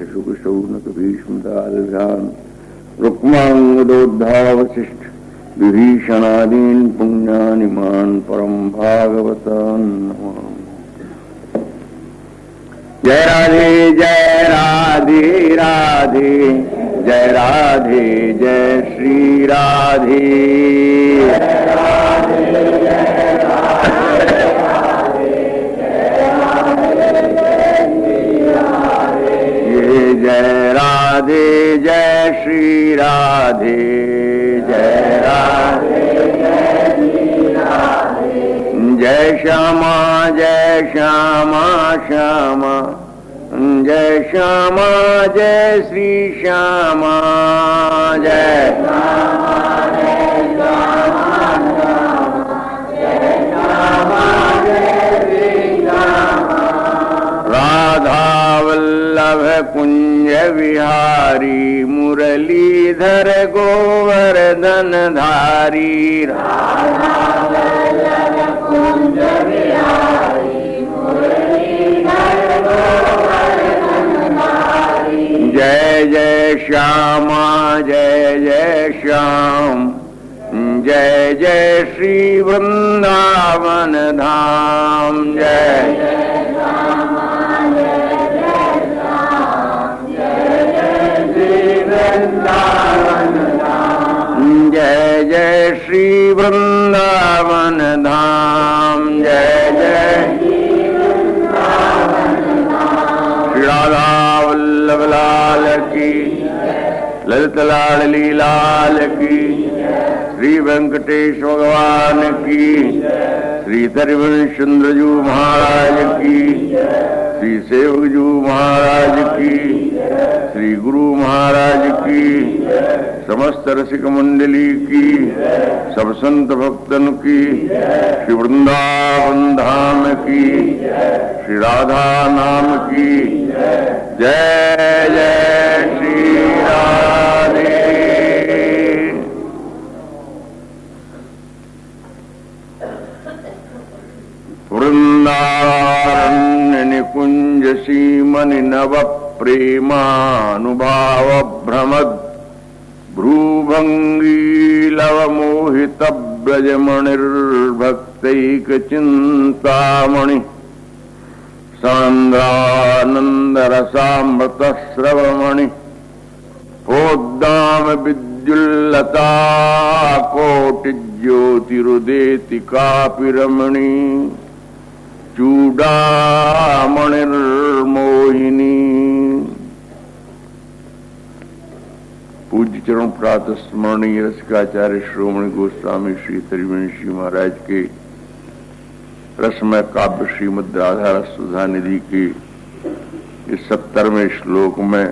शुकशौनक भीष्मदाल्भ्याम् रुक्माङ्गदोद्धावशिष्ठ विभीषणादीन् पुण्यानिमान् परम भागवतान् नमामि। जय राधे राधे जय राधे जय श्री राधे। जय राधे जय श्री राधे, जय राधे जय श्यामा श्यामा, जय श्यामा जय श्री श्यामा, जय राधा वल्लभ कुंज विहारी मुरलीधर गोवर्धन धारी। राधा वल्लभ कुंज विहारी मुरलीधर गोवर्धन धारी। जय जय श्यामा जय जय श्याम, जय जय श्री वृंदावन धाम। जय जय जय श्री वृंदावन धाम। जय जय श्री राधा वल्लभ लाल की, ललित लाडली लाल की, श्री वेंकटेश भगवान की, श्री त्रिभुवनेश्वरजू महाराज की, श्री सेवकजू महाराज की, श्री गुरु महाराज की, समस्त रसिक मंडली की, सब संत भक्तन की, श्री वृंदावन धाम की, श्री राधा नाम की। जय जय श्री राधे। वृंदारण्य निकुंज सीमनि नव प्रेमानुभाव भ्रमद भ्रूभंगी लव मोहित ब्रजमणिर्भक्तैक चिंतामणि सांद्रानंद रसामृत स्रवमणि प्रोद्दाम विद्युल्लता कोटि ज्योतिरुदेति कापिरमणि चूड़ामणिर्मोहिनी। पूज्य चरण प्रातः स्मरणीय रसिकाचार्य श्रोमणी गोस्वामी श्री त्रिवेणी महाराज के रसमय काव्य श्रीमद् राधा रस सुधा निधि के इस 70वें श्लोक में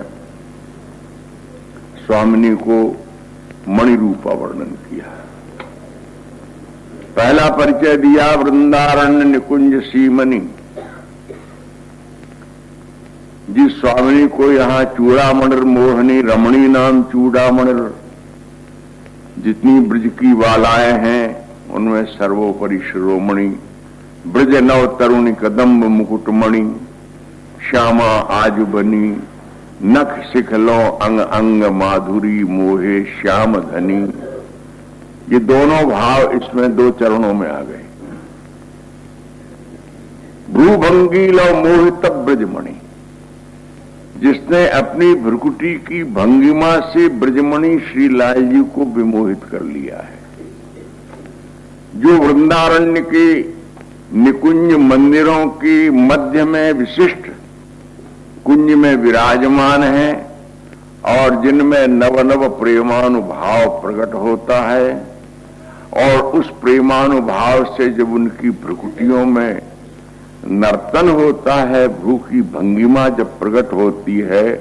स्वामिनी को मणि रूपा वर्णन किया। पहला परिचय दिया वृंदारण्य निकुंज सीमनी। जिस स्वामिनी को यहाँ चूड़ामणिर मोहनी रमणी नाम चूड़ामणिर, जितनी ब्रज की बालाएं हैं उनमें सर्वोपरि शिरोमणि, ब्रज नव तरुणी कदम्ब मुकुटमणि, श्यामा आज बनी, नख सिखलो अंग अंग माधुरी मोहे श्याम धनी। ये दोनों भाव इसमें 2 चरणों में आ गए। भ्रूभंगी लव मोहित ब्रजमणि, जिसने अपनी भ्रुकुटी की भंगिमा से ब्रजमणि श्री लाल जी को विमोहित कर लिया है। जो वृंदारण्य के निकुंज मंदिरों के मध्य में विशिष्ट कुंज में विराजमान है और जिनमें नव नव प्रेमानुभाव प्रकट होता है, और उस प्रेमानुभाव से जब उनकी भ्रुकुटियों में नर्तन होता है, भ्रू की भंगिमा जब प्रकट होती है,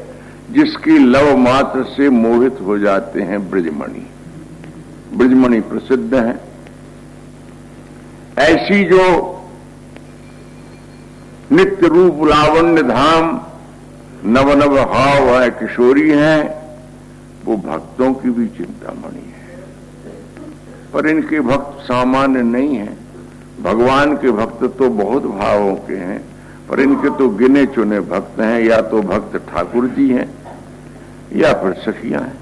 जिसकी लव मात्र से मोहित हो जाते हैं ब्रजमणि। ब्रजमणि प्रसिद्ध हैं। ऐसी जो नित्य रूप लावण्य धाम नव नव हाव है किशोरी हैं, वो भक्तों की भी चिंतामणि है। पर इनके भक्त सामान्य नहीं हैं। भगवान के भक्त तो बहुत भावों के हैं, पर इनके तो गिने चुने भक्त हैं, या तो भक्त ठाकुर जी हैं या फिर सखियां हैं।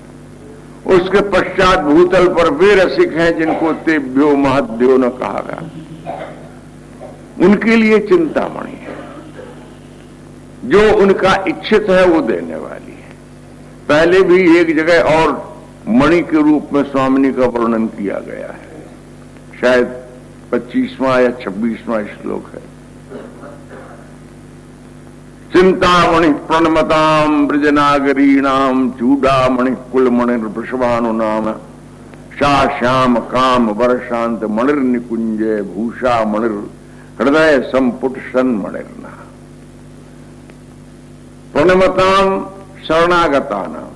उसके पश्चात भूतल पर वे रसिक हैं जिनको तेभ्यो महद्यो न कहा गया। उनके लिए चिंतामणि है, जो उनका इच्छित है वो देने वाली है। पहले भी एक जगह और मणि के रूप में स्वामिनी का वर्णन किया गया है, शायद 25वां या 26वां श्लोक है। चिंतामणि प्रणमताम ब्रजनागरीणाम चूडामणि कुलमणिर्वृषभानु नाम शा श्याम काम वर्षांत मणिर्निकुंजय भूषा मणिर हृदय संपुट सन मणिर्ना। प्रणमताम शरणागता नाम,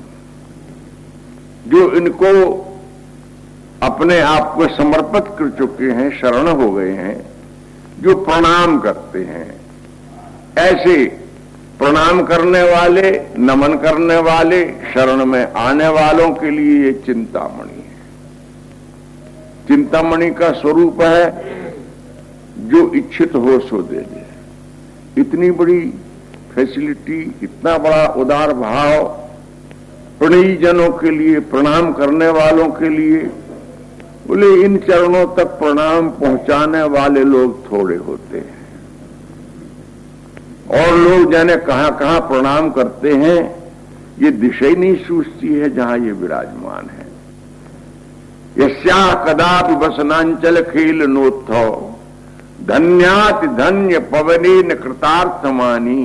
जो इनको अपने आप को समर्पित कर चुके हैं, शरण हो गए हैं, जो प्रणाम करते हैं, ऐसे प्रणाम करने वाले, नमन करने वाले, शरण में आने वालों के लिए ये चिंतामणि है। चिंतामणि का स्वरूप है जो इच्छित हो सो दे दे। इतनी बड़ी फैसिलिटी, इतना बड़ा उदार भाव प्रणयी जनों के लिए, प्रणाम करने वालों के लिए। बोले इन चरणों तक प्रणाम पहुंचाने वाले लोग थोड़े होते हैं, और लोग जाने कहां कहां प्रणाम करते हैं, ये दिशा ही नहीं सूझती है जहां ये विराजमान है। यस्या कदापि वसनांचल खेल नोत्थो धन्याति धन्य पवनेन कृतार्थमानी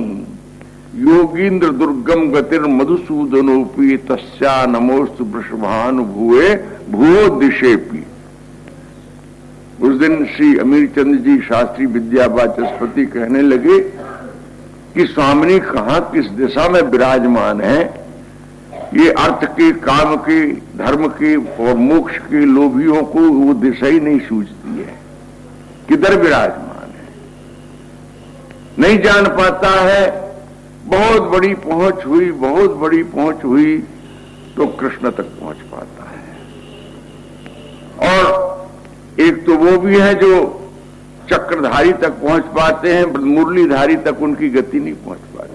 योगींद्र दुर्गम गतिर मधुसूदनोपी तस्या नमोस्तु वृषभानुभुए भूवो दिशेपी। उस दिन श्री अमीरचंद जी शास्त्री विद्या वाचस्पति कहने लगे कि स्वामिनी कहां किस दिशा में विराजमान है। ये अर्थ के, काम के, धर्म के और मोक्ष के लोभियों को वो दिशा ही नहीं सूझती है, किधर विराजमान है नहीं जान पाता है। बहुत बड़ी पहुंच हुई, बहुत बड़ी पहुंच हुई तो कृष्ण तक पहुंच पाता है। और एक तो वो भी है जो चक्रधारी तक पहुंच पाते हैं, मुरलीधारी तक उनकी गति नहीं पहुंच पाती।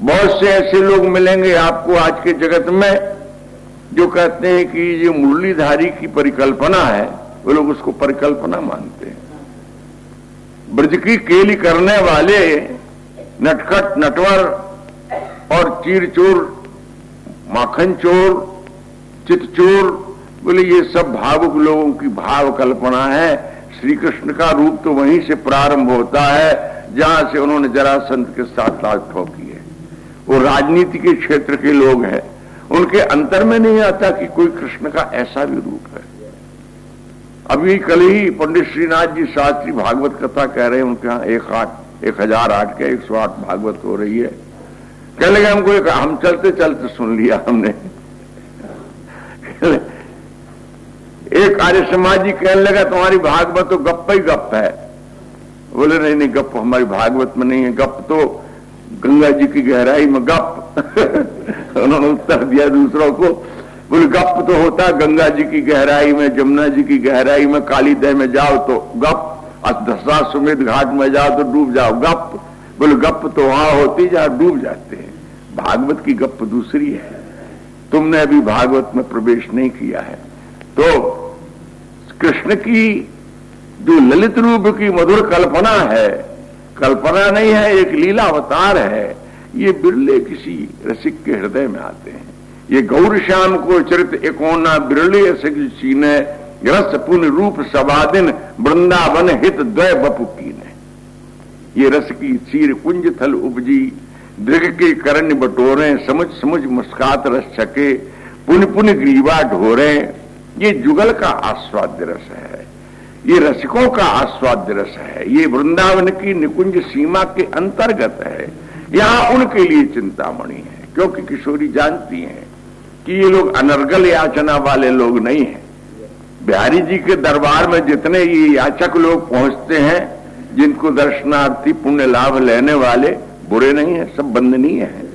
बहुत से ऐसे लोग मिलेंगे आपको आज के जगत में जो कहते हैं कि ये मुरलीधारी की परिकल्पना है, वो लोग उसको परिकल्पना मानते हैं। ब्रज की केली करने वाले नटखट, नटवर और चीर चोर, माखन चोर, चित चोर, बोले ये सब भावुक लोगों की भाव कल्पना है। श्री कृष्ण का रूप तो वहीं से प्रारंभ होता है जहां से उन्होंने जरासंध के साथ लाल ठोकी है। वो राजनीति के क्षेत्र के लोग हैं, उनके अंतर में नहीं आता कि कोई कृष्ण का ऐसा भी रूप है। अभी कल ही पंडित श्रीनाथ जी शास्त्री भागवत कथा कह रहे हैं, उनके यहाँ 1008 के 108 भागवत हो रही है। कह लगे हमको, हम चलते चलते सुन लिया हमने। एक आर्य समाजी कहने लगा तुम्हारी भागवत तो गप्प ही गप्प है। बोले नहीं नहीं, गप्प हमारी भागवत में नहीं है, गप्प तो गंगा जी की गहराई में गप्प। उन्होंने उत्तर दिया दूसरों को, बोले गप्प तो होता है गंगा जी की गहराई में, जमुना जी की गहराई में, काली दह में जाओ तो गप्प, दशा सुमेध घाट में जाओ तो डूब जाओ गप्प। बोले गप्प तो वहां होती जहां डूब जाते हैं, भागवत की गप्प दूसरी है। तुमने अभी भागवत में प्रवेश नहीं किया है। तो कृष्ण की जो ललित रूप की मधुर कल्पना है, कल्पना नहीं है, एक लीला अवतार है, ये बिरले किसी रसिक के हृदय में आते हैं। ये गौर श्याम को चरित एकोना बिरले रसिक चीने रस पुण्य रूप सवादिन वृंदावन हित द्वय बपु कीने। ये रस की चीर कुंज थल उपजी दृग के करण्य बटोरे समुझ समुझ मुस्कात रस छके पुण्य पुण्य ग्रीवा ढोरे। ये जुगल का आस्वाद्य रस है, ये रसिकों का आस्वाद्य रस है, ये वृंदावन की निकुंज सीमा के अंतर्गत है। यहां उनके लिए चिंतामणि है, क्योंकि किशोरी जानती हैं कि ये लोग अनर्गल याचना वाले लोग नहीं हैं। बिहारी जी के दरबार में जितने ये याचक लोग पहुंचते हैं, जिनको दर्शनार्थी पुण्य लाभ लेने वाले, बुरे नहीं है, सब बंदनीय है।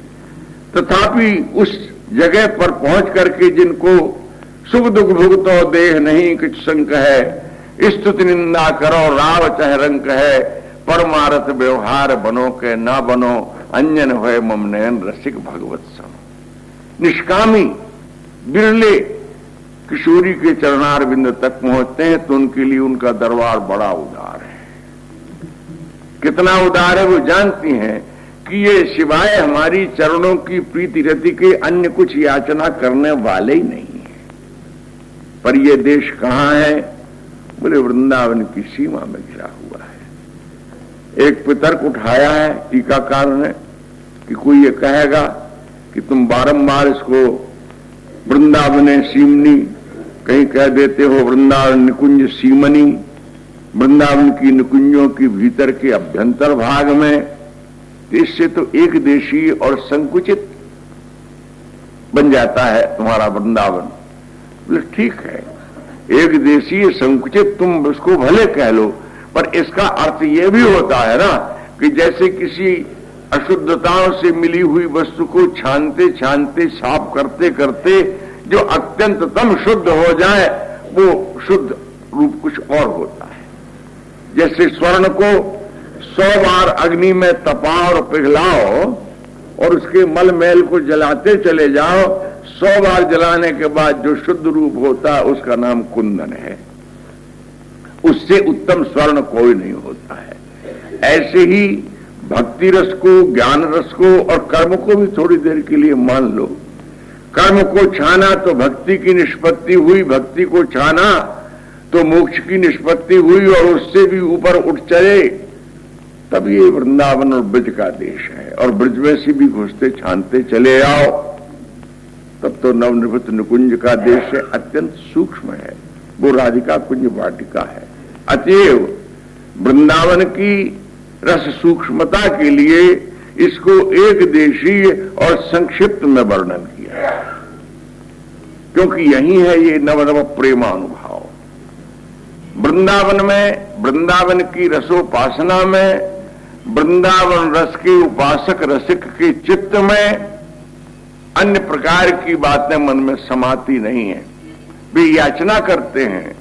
तथापि उस जगह पर पहुंच करके जिनको सुख दुख भुगतो देह नहीं कुछ संक है, स्तुति निंदा करो राव चह रंक है, परमारथ व्यवहार बनो के ना बनो, अंजन होए मम नयन रसिक भगवत सम। निष्कामी बिरले किशोरी के चरणार बिंद तक पहुंचते हैं तो उनके लिए उनका दरबार बड़ा उदार है। कितना उदार है वो जानती हैं कि ये सिवाय हमारी चरणों की प्रीति रति के अन्य कुछ याचना करने वाले ही नहीं है। पर ये देश कहां है? बोले वृंदावन की सीमा में घिरा हुआ है। एक वितर्क उठाया है टीकाकार ने कि कोई ये कहेगा कि तुम बारंबार इसको वृंदावन सीमनी, कहीं कह देते हो वृंदावन निकुंज सीमनी, वृंदावन की निकुंजों की भीतर के अभ्यंतर भाग में, इससे तो एक देशीय और संकुचित बन जाता है तुम्हारा वृंदावन। बोले ठीक है, एक देशीय संकुचित तुम उसको भले कह लो, पर इसका अर्थ यह भी होता है ना कि जैसे किसी अशुद्धताओं से मिली हुई वस्तु को छानते छानते साफ करते करते जो अत्यंततम शुद्ध हो जाए वो शुद्ध रूप कुछ और होता है। जैसे स्वर्ण को 100 बार अग्नि में तपाओ और पिघलाओ और उसके मल मैल को जलाते चले जाओ, 100 बार जलाने के बाद जो शुद्ध रूप होता है उसका नाम कुंदन है। उससे उत्तम स्वर्ण कोई नहीं होता है। ऐसे ही भक्ति रस को, ज्ञान रस को और कर्म को भी थोड़ी देर के लिए मान लो। कर्म को छाना तो भक्ति की निष्पत्ति हुई, भक्ति को छाना तो मोक्ष की निष्पत्ति हुई और उससे भी ऊपर उठ चले, तब ये वृंदावन और ब्रज का देश है। और ब्रज में से भी घुसते छानते चले आओ तब तो नवनिर्मित निकुंज का देश है, अत्यंत सूक्ष्म है, वो राधिका कुंज वाटिका है। अतएव वृंदावन की रस सूक्ष्मता के लिए इसको एक देशीय और संक्षिप्त में वर्णन किया, क्योंकि यही है ये नव प्रेमानुभाव। वृंदावन में, वृंदावन की रसोपासना में, वृंदावन रस के उपासक रसिक के चित्त में अन्य प्रकार की बातें मन में समाती नहीं है। वे याचना करते हैं,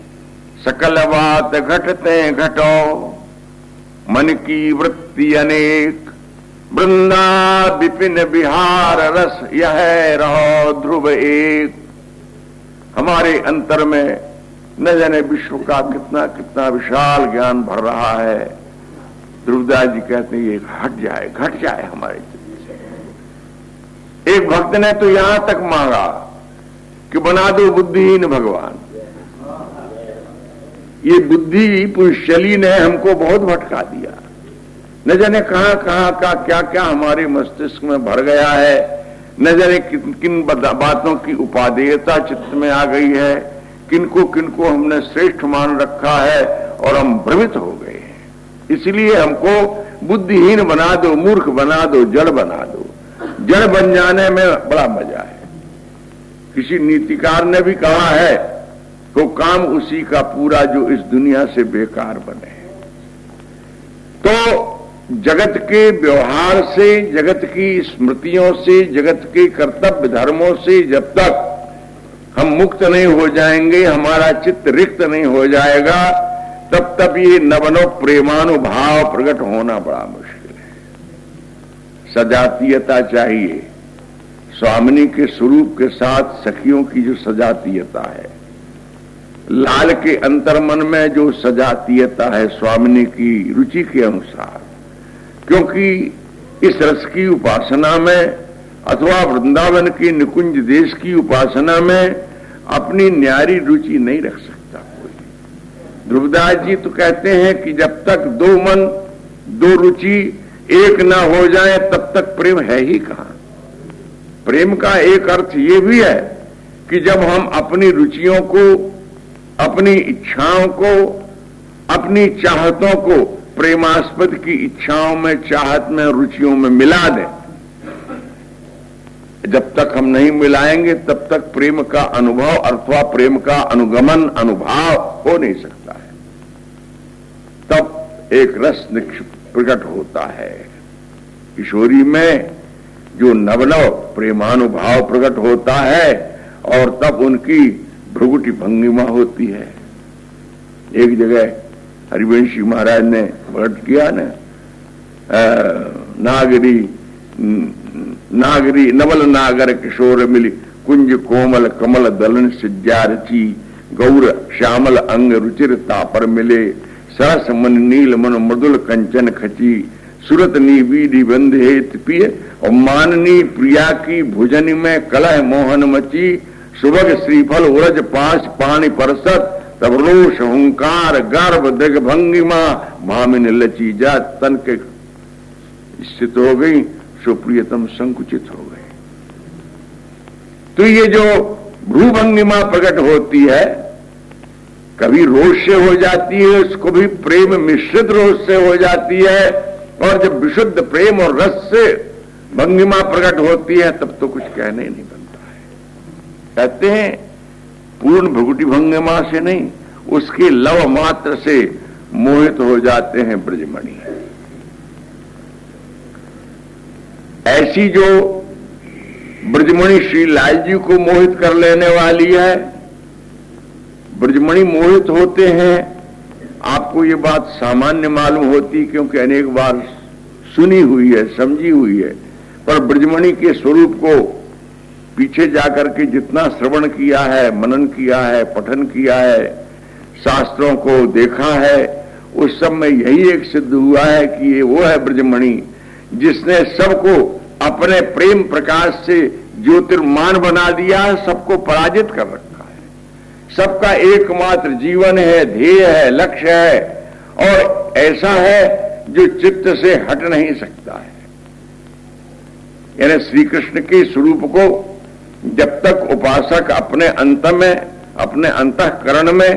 सकल बात घटते घटो, मन की वृत्ति अनेक, वृंदा विपिन विहार रस यह रहो ध्रुव एक। हमारे अंतर में न जाने विश्व का कितना कितना विशाल ज्ञान भर रहा है। ध्रुवदास जी कहते हैं ये घट जाए हमारे चित्त से। एक भक्त ने तो यहां तक मांगा कि बना दो बुद्धिहीन भगवान। ये बुद्धि पुष्यली ने हमको बहुत भटका दिया, न जाने कहां कहां का क्या क्या हमारे मस्तिष्क में भर गया है, न जाने किन किन बातों की उपादेयता चित्त में आ गई है, किनको हमने श्रेष्ठ मान रखा है और हम भ्रमित हो गए हैं। इसलिए हमको बुद्धिहीन बना दो, मूर्ख बना दो, जड़ बना दो। जड़ बन जाने में बड़ा मजा है। किसी नीतिकार ने भी कहा है तो काम उसी का पूरा जो इस दुनिया से बेकार बने। तो जगत के व्यवहार से, जगत की स्मृतियों से, जगत के कर्तव्य धर्मों से जब तक हम मुक्त नहीं हो जाएंगे, हमारा चित्त रिक्त नहीं हो जाएगा, तब तक ये नवनो प्रेमानुभाव प्रकट होना बड़ा मुश्किल है। सजातीयता चाहिए। स्वामिनी के स्वरूप के साथ सखियों की जो सजातीयता है, लाल के अंतर्मन में जो सजातीयता है स्वामिनी की रुचि के अनुसार, क्योंकि इस रस की उपासना में अथवा वृंदावन के निकुंज देश की उपासना में अपनी न्यारी रुचि नहीं रख सकता कोई। ध्रुवदास जी तो कहते हैं कि जब तक दो मन दो रुचि एक ना हो जाए तब तक प्रेम है ही कहां। प्रेम का एक अर्थ ये भी है कि जब हम अपनी रुचियों को, अपनी इच्छाओं को, अपनी चाहतों को प्रेमास्पद की इच्छाओं में, चाहत में, रुचियों में मिला दें, जब तक हम नहीं मिलाएंगे तब तक प्रेम का अनुभव अथवा प्रेम का अनुगमन, अनुभाव हो नहीं सकता है। तब एक रस प्रकट होता है। किशोरी में जो नवनव प्रेमानुभाव प्रकट होता है और तब उनकी भ्रुगुटी भंगिमा होती है। एक जगह हरिवंशी महाराज ने प्रकट किया ना, नागरी नागरी नवल नागर किशोर मिली, कुंज कोमल कमल दलन सिज्जा रची, गौर श्यामल अंग रुचिर तापर मिले, सरस मन नील मन मृदुल कंचन खची, सुरत नी बीडी बंध हेत पिय, और माननी प्रिया की भुजन में कलह मोहन मची, सुभग श्रीफल उरज पाश पानी परसत, तब रोष हुंकार गर्भ दिग भंगिमा, भामिन लची जा तन के स्थित हो गई, सुप्रियतम संकुचित हो गए। तो ये जो भ्रूभंगिमा प्रकट होती है, कभी रोष से हो जाती है, उसको भी प्रेम मिश्रित रोष से हो जाती है, और जब विशुद्ध प्रेम और रस से भंगिमा प्रकट होती है तब तो कुछ कहने नहीं बनता है। कहते हैं पूर्ण भ्रुकुटी भंगिमा से नहीं, उसके लव मात्र से मोहित हो जाते हैं ब्रजमणि। ऐसी जो ब्रजमणि श्री लाल जी को मोहित कर लेने वाली है, ब्रजमणि मोहित होते हैं। आपको ये बात सामान्य मालूम होती क्योंकि अनेक बार सुनी हुई है, समझी हुई है, पर ब्रजमणि के स्वरूप को पीछे जाकर के जितना श्रवण किया है, मनन किया है, पठन किया है, शास्त्रों को देखा है, उस सब में यही एक सिद्ध हुआ है कि ये वो है ब्रजमणि जिसने सबको अपने प्रेम प्रकाश से ज्योतिर्मान बना दिया, सबको पराजित कर रखा है। सबका एकमात्र जीवन है, ध्येय है, लक्ष्य है, और ऐसा है जो चित्त से हट नहीं सकता है। यानी श्री कृष्ण के स्वरूप को जब तक उपासक अपने अंत में, अपने अंतःकरण में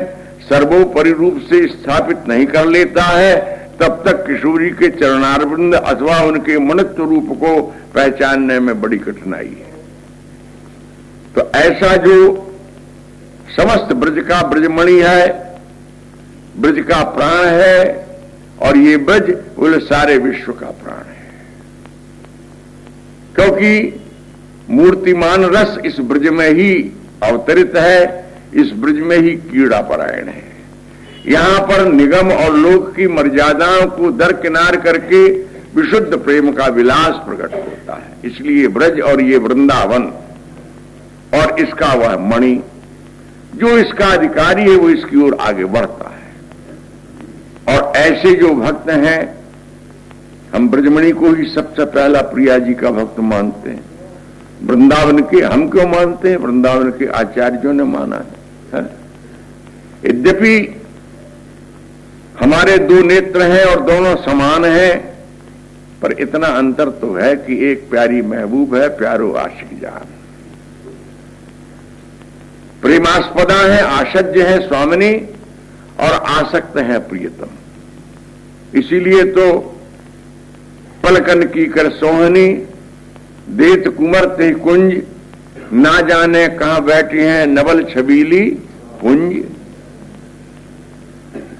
सर्वोपरि रूप से स्थापित नहीं कर लेता है, तब तक किशोरी के चरणारविंद अथवा उनके मनुष्य रूप को पहचानने में बड़ी कठिनाई है। तो ऐसा जो समस्त ब्रज का ब्रजमणि है, ब्रज का प्राण है, और ये ब्रज उन सारे विश्व का प्राण है, क्योंकि मूर्तिमान रस इस ब्रज में ही अवतरित है, इस ब्रज में ही कीड़ा परायण है। यहां पर निगम और लोक की मर्यादाओं को दरकिनार करके विशुद्ध प्रेम का विलास प्रकट होता है। इसलिए ब्रज और ये वृंदावन और इसका वह मणि, जो इसका अधिकारी है वो इसकी ओर आगे बढ़ता है। और ऐसे जो भक्त हैं, हम ब्रजमणि को ही सबसे पहला प्रिया जी का भक्त मानते हैं। वृंदावन के हम क्यों मानते हैं? वृंदावन के आचार्यों ने माना है। यद्यपि हमारे दो नेत्र हैं और दोनों समान हैं, पर इतना अंतर तो है कि एक प्यारी महबूब है, प्यारो आशिक जान। प्रेमास्पदा है, आशज्य है स्वामिनी, और आसक्त है प्रियतम। इसीलिए तो पलकन की कर सोहनी, देत कुंवर ते कुंज, ना जाने कहां बैठी हैं नवल छबीली पुंज।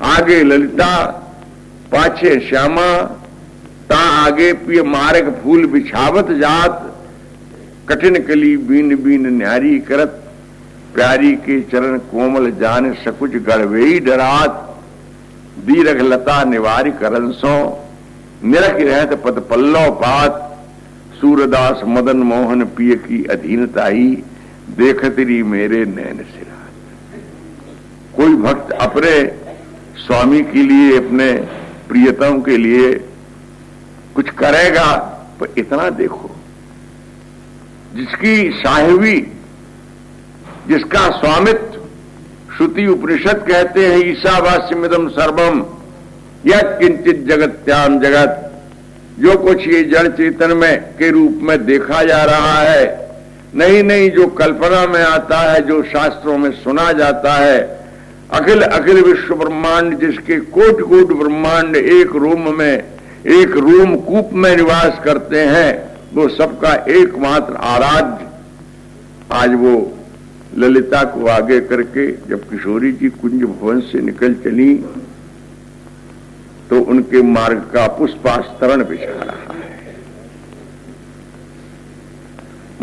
आगे ललिता पाछे श्यामा, ता आगे पिय मार्ग फूल बिछावत जात, कठिन कली बीन बीन न्यारी करत, प्यारी के चरण कोमल जान सकुच गढ़वेई डरात, दीरघ लता निवारी करंसो, निरख रहत पद पल्लव पात, सूरदास मदन मोहन पिय की अधीनताई, देखतरी मेरे नैन सिरा। कोई भक्त अपने स्वामी के लिए, अपने प्रियतम के लिए कुछ करेगा, पर इतना देखो, जिसकी साहिबी, जिसका स्वामित्व श्रुति उपनिषद कहते हैं, ईशावास्यमिदं सर्वम यत् किंचित जगत्याम जगत, जो कुछ ये जड़ चेतन में के रूप में देखा जा रहा है, नहीं जो कल्पना में आता है, जो शास्त्रों में सुना जाता है, अखिल अखिल विश्व ब्रह्मांड, जिसके कोटि कोटि ब्रह्मांड एक रोम में, एक रोम कूप में निवास करते हैं, वो सबका एकमात्र आराध्य आज वो ललिता को आगे करके जब किशोरी जी कुंज भवन से निकल चली, तो उनके मार्ग का पुष्पास्तरण बिछा रहा है।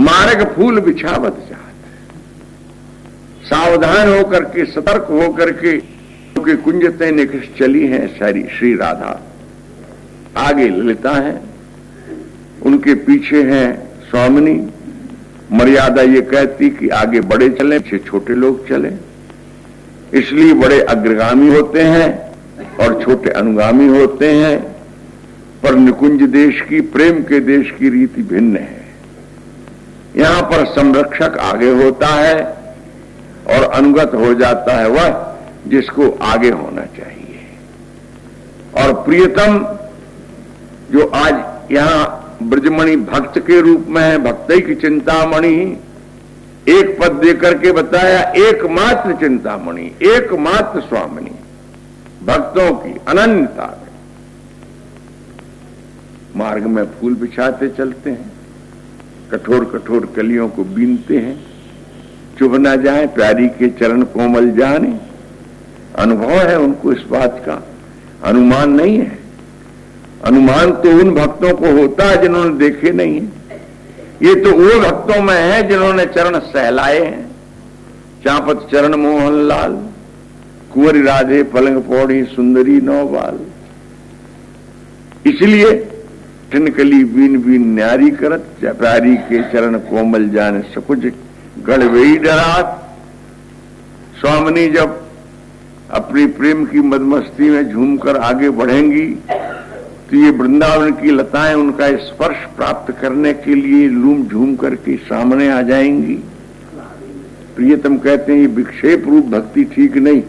मार्ग फूल बिछावत जात, सावधान होकर के, सतर्क होकर के क्योंकि कुंजते निकष चली हैं सारी श्री राधा, आगे ललिता है, उनके पीछे हैं स्वामिनी। मर्यादा ये कहती कि आगे बड़े चले, पीछे छोटे लोग चले, इसलिए बड़े अग्रगामी होते हैं और छोटे अनुगामी होते हैं। पर निकुंज देश की, प्रेम के देश की रीति भिन्न है। यहां पर संरक्षक आगे होता है और अनुगत हो जाता है वह जिसको आगे होना चाहिए। और प्रियतम जो आज यहां ब्रजमणि भक्त के रूप में है, भक्तई की चिंतामणि, एक पद देकर के बताया, एकमात्र चिंतामणि, एकमात्र स्वामिनी, भक्तों की अनन्यता है। मार्ग में फूल बिछाते चलते हैं, कठोर कठोर कलियों को बीनते हैं, चुभ ना जाए प्यारी के चरण कोमल जाने। अनुभव है उनको इस बात का, अनुमान नहीं है। अनुमान तो उन भक्तों को होता है जिन्होंने देखे नहीं है। ये तो वो भक्तों में है जिन्होंने चरण सहलाए हैं। चापत चरण मोहन लाल, कुंवरी राधे पलंग पौड़ी सुंदरी नौबाल। इसलिए ठिनकली बीन बीन न्यारी करत, प्यारी के चरण कोमल जाने सकुज गढ़वेई डरात। स्वामिनी जब अपनी प्रेम की मदमस्ती में झूमकर आगे बढ़ेंगी तो ये वृंदावन की लताएं उनका स्पर्श प्राप्त करने के लिए लूम झूम करके सामने आ जाएंगी। प्रियतम कहते हैं ये विक्षेप रूप भक्ति ठीक नहीं।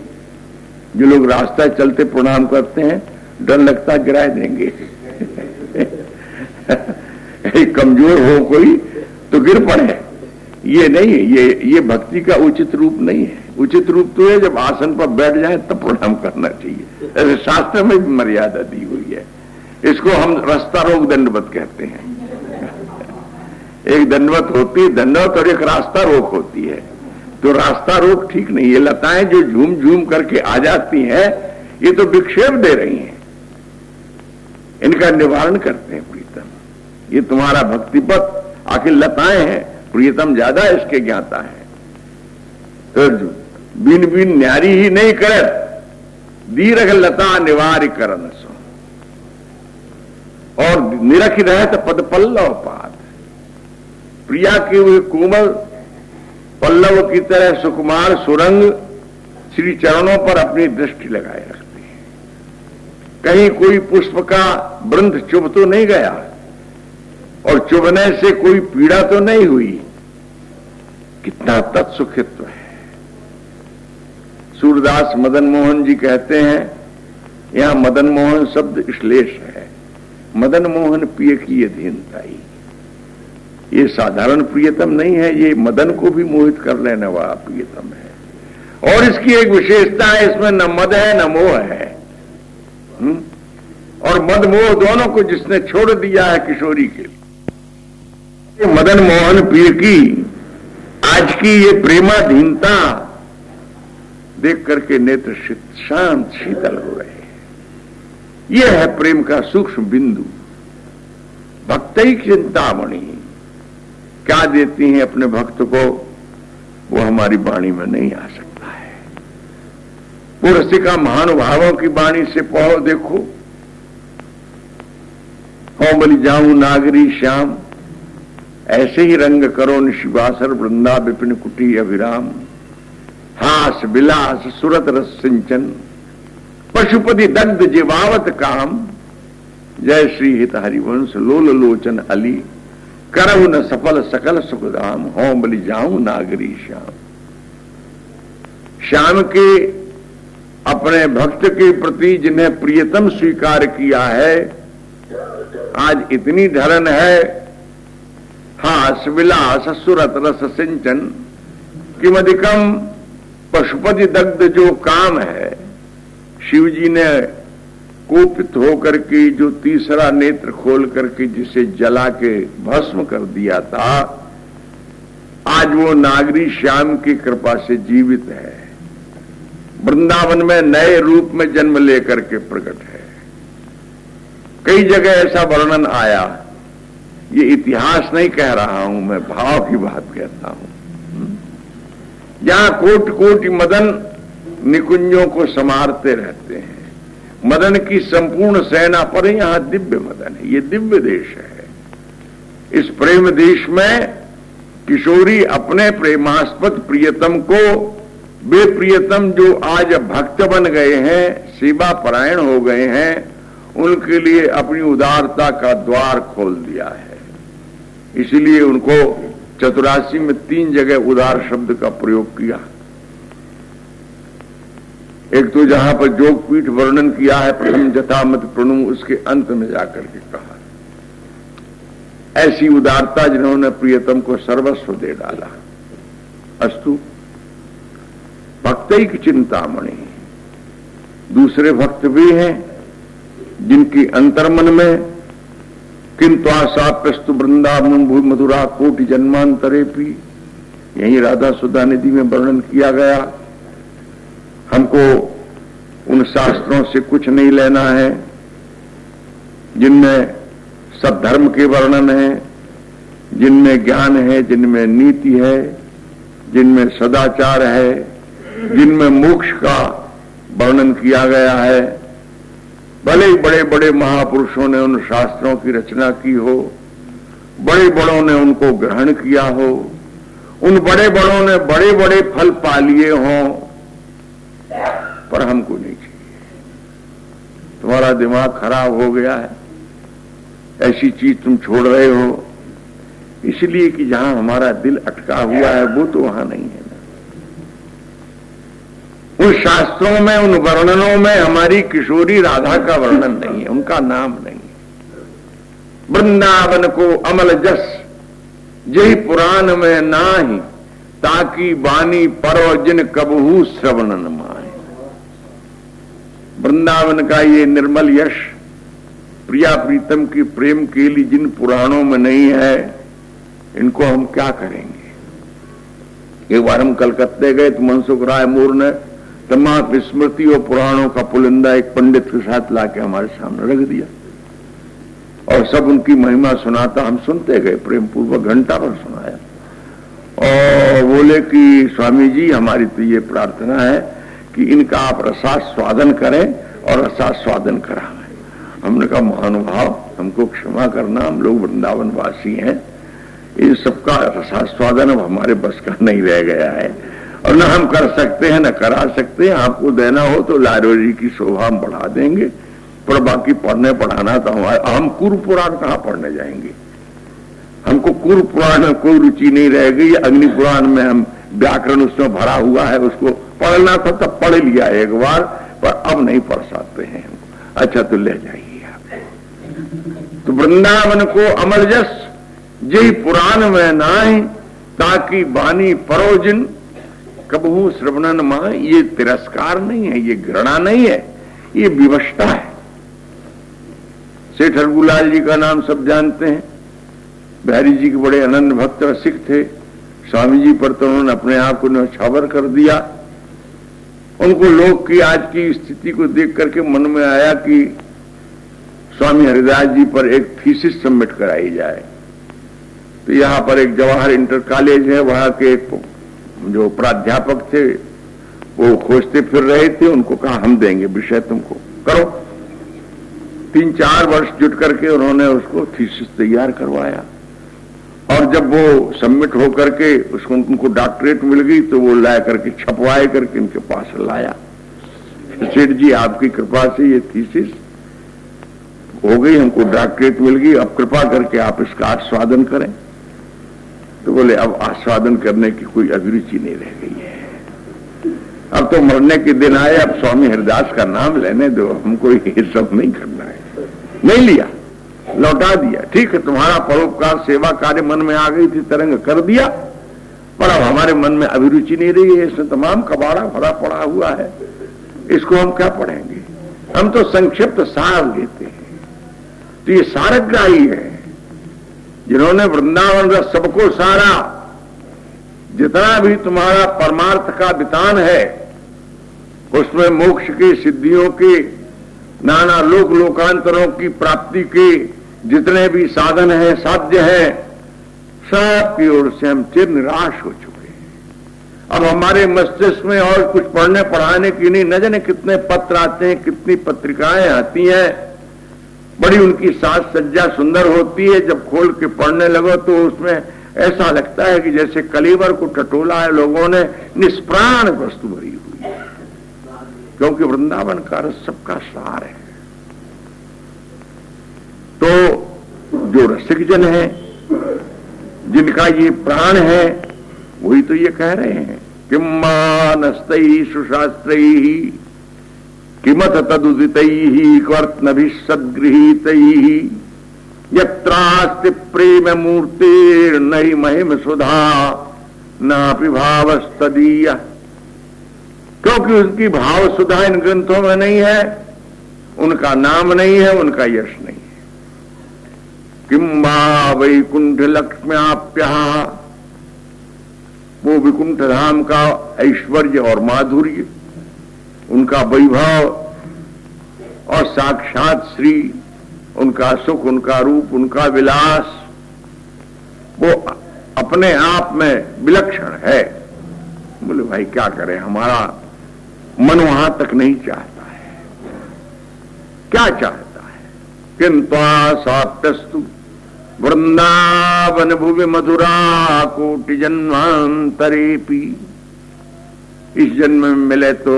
जो लोग रास्ता चलते प्रणाम करते हैं, डर लगता गिरा देंगे कमजोर हो कोई तो गिर पड़े, ये नहीं है। ये भक्ति का उचित रूप नहीं है। उचित रूप तो है जब आसन पर बैठ जाए तब प्रणाम करना चाहिए। ऐसे शास्त्र में भी मर्यादा दी हुई है। इसको हम रास्ता रोक दंडवत कहते हैं। एक दंडवत होती है, दंडवत, और एक रास्ता रोक होती है। तो रास्ता रोक ठीक नहीं। ये लताएं जो झूम झूम करके आ जाती हैं, ये तो विक्षेप दे रही हैं। इनका निवारण करते हैं प्रीतम। ये तुम्हारा भक्ति पथ आखिर लताएं हैं, प्रियतम ज्यादा इसके ज्ञाता है। तो बीन बीन न्यारी ही नहीं करे, दीरघ लता निवार करन सो, और निरख रहे तो पद पल्लव पात। प्रिया के हुए कोमल पल्लव की तरह सुकुमार सुरंग श्री चरणों पर अपनी दृष्टि लगाए रखते हैं। कहीं कोई पुष्प का वृंद चुभ तो नहीं गया, और चुभने से कोई पीड़ा तो नहीं हुई। कितना तत्सुखित्व है। सूरदास मदन मोहन जी कहते हैं, यहां मदन मोहन शब्द श्लेष है। मदन मोहन प्रिय की अधीनताई, ये साधारण प्रियतम नहीं है, ये मदन को भी मोहित कर लेने वाला प्रियतम है। और इसकी एक विशेषता है, इसमें न मद है न मोह है। और मद मोह दोनों को जिसने छोड़ दिया है किशोरी के लिए। मदन मोहन प्रिय की आज की ये प्रेमाधीनता देख करके नेत्र शांत शीतल हो रहे हैं। यह है प्रेम का सूक्ष्म बिंदु। भक्तई चिंतामणि क्या देती हैं अपने भक्त को, वो हमारी वाणी में नहीं आ सकता है। वो रसिका महानुभावों की वाणी से पढ़ो, देखो। हो बलि जाऊं नागरी श्याम, ऐसे ही रंग करो निशिवासर वृंदा विपिन कुटी अभिराम। हास विलास सुरत रस सिंचन, पशुपति दग्ध जीवावत काम। जय श्री हित हरिवंश लोल लोचन अली, करहु न सफल सकल सुखधाम। हो बलि जाऊं नागरी श्याम। श्याम के अपने भक्त के प्रति जिन्हें प्रियतम स्वीकार किया है, आज इतनी धरन है। हास विलास सुरत रस सिंचन, किमधिकम पशुपति दग्ध जो काम है। शिव जी ने कोपित होकर के जो तीसरा नेत्र खोल करके जिसे जला के भस्म कर दिया था, आज वो नागरी श्याम की कृपा से जीवित है। वृंदावन में नए रूप में जन्म लेकर के प्रकट है। कई जगह ऐसा वर्णन आया। ये इतिहास नहीं कह रहा हूं मैं, भाव की बात कहता हूं। जहां कोटि कोटि मदन निकुंजों को संवारते रहते हैं। मदन की संपूर्ण सेना पर यहां दिव्य मदन है, ये दिव्य देश है। इस प्रेम देश में किशोरी अपने प्रेमास्पद प्रियतम को, वे प्रियतम जो आज भक्त बन गए हैं, सेवा परायण हो गए हैं, उनके लिए अपनी उदारता का द्वार खोल दिया है। इसलिए उनको चतुरासी में 3 जगह उदार शब्द का प्रयोग किया। एक तो जहां पर जोगपीठ वर्णन किया है, प्रथम जथामत प्रणु, उसके अंत में जाकर के कहा ऐसी उदारता जिन्होंने प्रियतम को सर्वस्व दे डाला। अस्तु भक्तैक चिंतामणि, दूसरे भक्त भी हैं जिनकी अंतर्मन में किंतु आशाप्यस्तु वृंदावन भू मधुरा कोटि जन्मांतरे भी, यही राधा सुधा निधि में वर्णन किया गया। हमको उन शास्त्रों से कुछ नहीं लेना है जिनमें सद्धर्म के वर्णन है, जिनमें ज्ञान है, जिनमें नीति है, जिनमें सदाचार है, जिनमें मोक्ष का वर्णन किया गया है। भले ही बड़े बड़े महापुरुषों ने उन शास्त्रों की रचना की हो, बड़े बड़ों ने उनको ग्रहण किया हो, उन बड़े बड़ों ने बड़े बड़े फल पा लिए हों, पर हमको नहीं चाहिए। तुम्हारा दिमाग खराब हो गया है, ऐसी चीज तुम छोड़ रहे हो इसलिए कि जहां हमारा दिल अटका हुआ है वो तो वहां नहीं है ना। उन शास्त्रों में, उन वर्णनों में हमारी किशोरी राधा का वर्णन नहीं है, उनका नाम नहीं है। वृंदावन को अमल जस जही पुराण में नाही, ताकि बानी परो जिन कबहू श्रवणन माए। वृंदावन का ये निर्मल यश प्रिया प्रीतम की प्रेम के लिए जिन पुराणों में नहीं है, इनको हम क्या करेंगे। एक बार हम कलकत्ते गए तो मनसुख राय मोर ने तमाम स्मृति और पुराणों का पुलिंदा एक पंडित के साथ लाके हमारे सामने रख दिया और सब उनकी महिमा सुनाता, हम सुनते गए, प्रेम पूर्वक घंटा भर सुनाया। और बोले कि स्वामी जी हमारी तो ये प्रार्थना है कि इनका आप रसास्वादन करें और रसास्वादन कराएं। हमने कहा महानुभाव हमको क्षमा करना, हम लोग वृंदावन वासी हैं, इन सबका रसास्वादन अब हमारे बस का नहीं रह गया है और न हम कर सकते हैं न करा सकते हैं। आपको देना हो तो लाइब्रेरी की शोभा हम बढ़ा देंगे, पर बाकी पढ़ने पढ़ाना तो हम कुरु पुराण कहाँ पढ़ने जाएंगे। हमको कुरु पुराण में कोई रुचि नहीं रहेगी। अग्नि पुराण में हम व्याकरण उसमें भरा हुआ है, उसको पढ़ना था तब पढ़ लिया एक बार, पर अब नहीं पढ़ सकते हैं। अच्छा तो ले जाइए आप। तो वृंदावन को अमल जस जय पुराण में नाय, ताकि बानी परोजिन कबहू श्रवणन मां। ये तिरस्कार नहीं है, ये घृणा नहीं है, ये विवशता है। सेठ हरगुलाल जी का नाम सब जानते हैं। बिहारी जी के बड़े अनन्य भक्त और सिख थे। स्वामी जी पर तो उन्होंने अपने आप को न्यौछावर कर दिया। उनको लोग की आज की स्थिति को देख करके मन में आया कि स्वामी हरिदास जी पर एक थीसिस सबमिट कराई जाए। तो यहां पर एक जवाहर इंटर कॉलेज है, वहां के एक जो प्राध्यापक थे वो खोजते फिर रहे थे। उनको कहा हम देंगे विषय, तुमको करो। 3-4 वर्ष जुट करके उन्होंने उसको थीसिस तैयार करवाया और जब वो सबमिट हो करके उसको उनको डॉक्टरेट मिल गई तो वो ला करके छपवाए करके इनके पास लाया। सेठ जी आपकी कृपा से ये थीसिस हो गई, हमको डॉक्टरेट मिल गई, अब कृपा करके आप इसका आस्वादन करें। तो बोले अब आस्वादन करने की कोई अभिरुचि नहीं रह गई है, अब तो मरने के दिन आए, अब स्वामी हरिदास का नाम लेने दो, हमको ये सब नहीं करना है। नहीं लिया, लौटा दिया। ठीक है, तुम्हारा परोपकार सेवा कार्य मन में आ गई थी, तरंग कर दिया, पर अब हमारे मन में अभिरुचि नहीं रही है। इसमें तमाम कबाड़ा भरा पड़ा हुआ है, इसको हम क्या पढ़ेंगे। हम तो संक्षिप्त सार लेते हैं। तो ये सारग्राही है जिन्होंने वृंदावन रस सबको सारा, जितना भी तुम्हारा परमार्थ का वितान है उसमें मोक्ष की सिद्धियों के, नाना लोक लोकांतरों की प्राप्ति के जितने भी साधन हैं, साध्य हैं, सब की ओर से हम चिर निराश हो चुके हैं। अब हमारे मस्तिष्क में और कुछ पढ़ने पढ़ाने की नहीं, न जाने कितने पत्र आते हैं, कितनी पत्रिकाएं आती हैं, बड़ी उनकी साज सज्जा सुंदर होती है। जब खोल के पढ़ने लगो तो उसमें ऐसा लगता है कि जैसे कलीवर को टटोला है लोगों ने, निष्प्राण वस्तु भरी हुई है, क्योंकि वृंदावन का रस सबका सार है। तो जो रसिक जन है, जिनका ये प्राण है, वही तो ये कह रहे हैं, किम मानस्तैः सुशास्त्रैः किमथ तदुदितैः क्वर्त्नभिः सद्गृहीतैः यत्रास्ति प्रेम मूर्तिर्नहि महिम सुधा नापि भावस्तदीय। क्योंकि उनकी भाव सुधा इन ग्रंथों में नहीं है, उनका नाम नहीं है, उनका यश नहीं है। किम वा वैकुंठ लक्ष्म्याप्यः, वो विकुंठ धाम का ऐश्वर्य और माधुर्य, उनका वैभव और साक्षात श्री, उनका सुख, उनका रूप, उनका विलास, वो अपने आप में विलक्षण है। बोले भाई क्या करें, हमारा मन वहां तक नहीं चाहता है। क्या चाहता है? किंतु साप्तस्तु वृंदावन भुवि मधुरा कोटि जन्मांतरेपि। इस जन्म में मिले तो,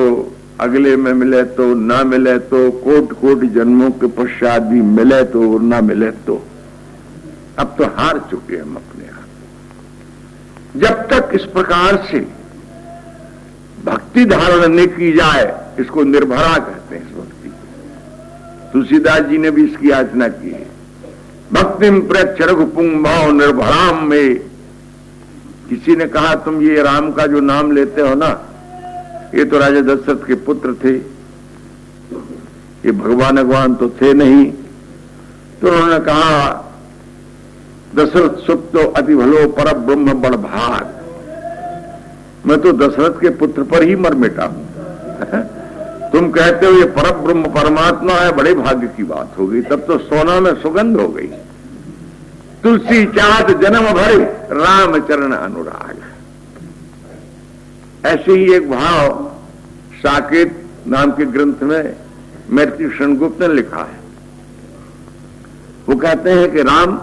अगले में मिले तो, ना मिले तो, कोटि कोटि जन्मों के पश्चात भी मिले तो, ना मिले तो, अब तो हार चुके हम अपने आप। जब तक इस प्रकार से भक्ति धारण नहीं की जाए, इसको निर्भरा कहते हैं। इस भक्ति तुलसीदास जी ने भी इसकी याचना की है, भक्तिम प्रेक्ष रघुपुंग भाव निर्भराम में। किसी ने कहा तुम ये राम का जो नाम लेते हो ना, ये तो राजा दशरथ के पुत्र थे, ये भगवान तो थे नहीं। तो उन्होंने कहा दशरथ सुख तो अति भलो पर ब्रह्म बड़ भाग। मैं तो दशरथ के पुत्र पर ही मर मिटा हूं। तुम कहते हो ये पर ब्रह्म परमात्मा है, बड़े भाग्य की बात हो गई, तब तो सोना में सुगंध हो गई। तुलसी चाहत जन्म भरे राम चरण अनुराग। ऐसे ही एक भाव साकेत नाम के ग्रंथ में मैत्री शरण गुप्त ने लिखा है। वो कहते हैं कि राम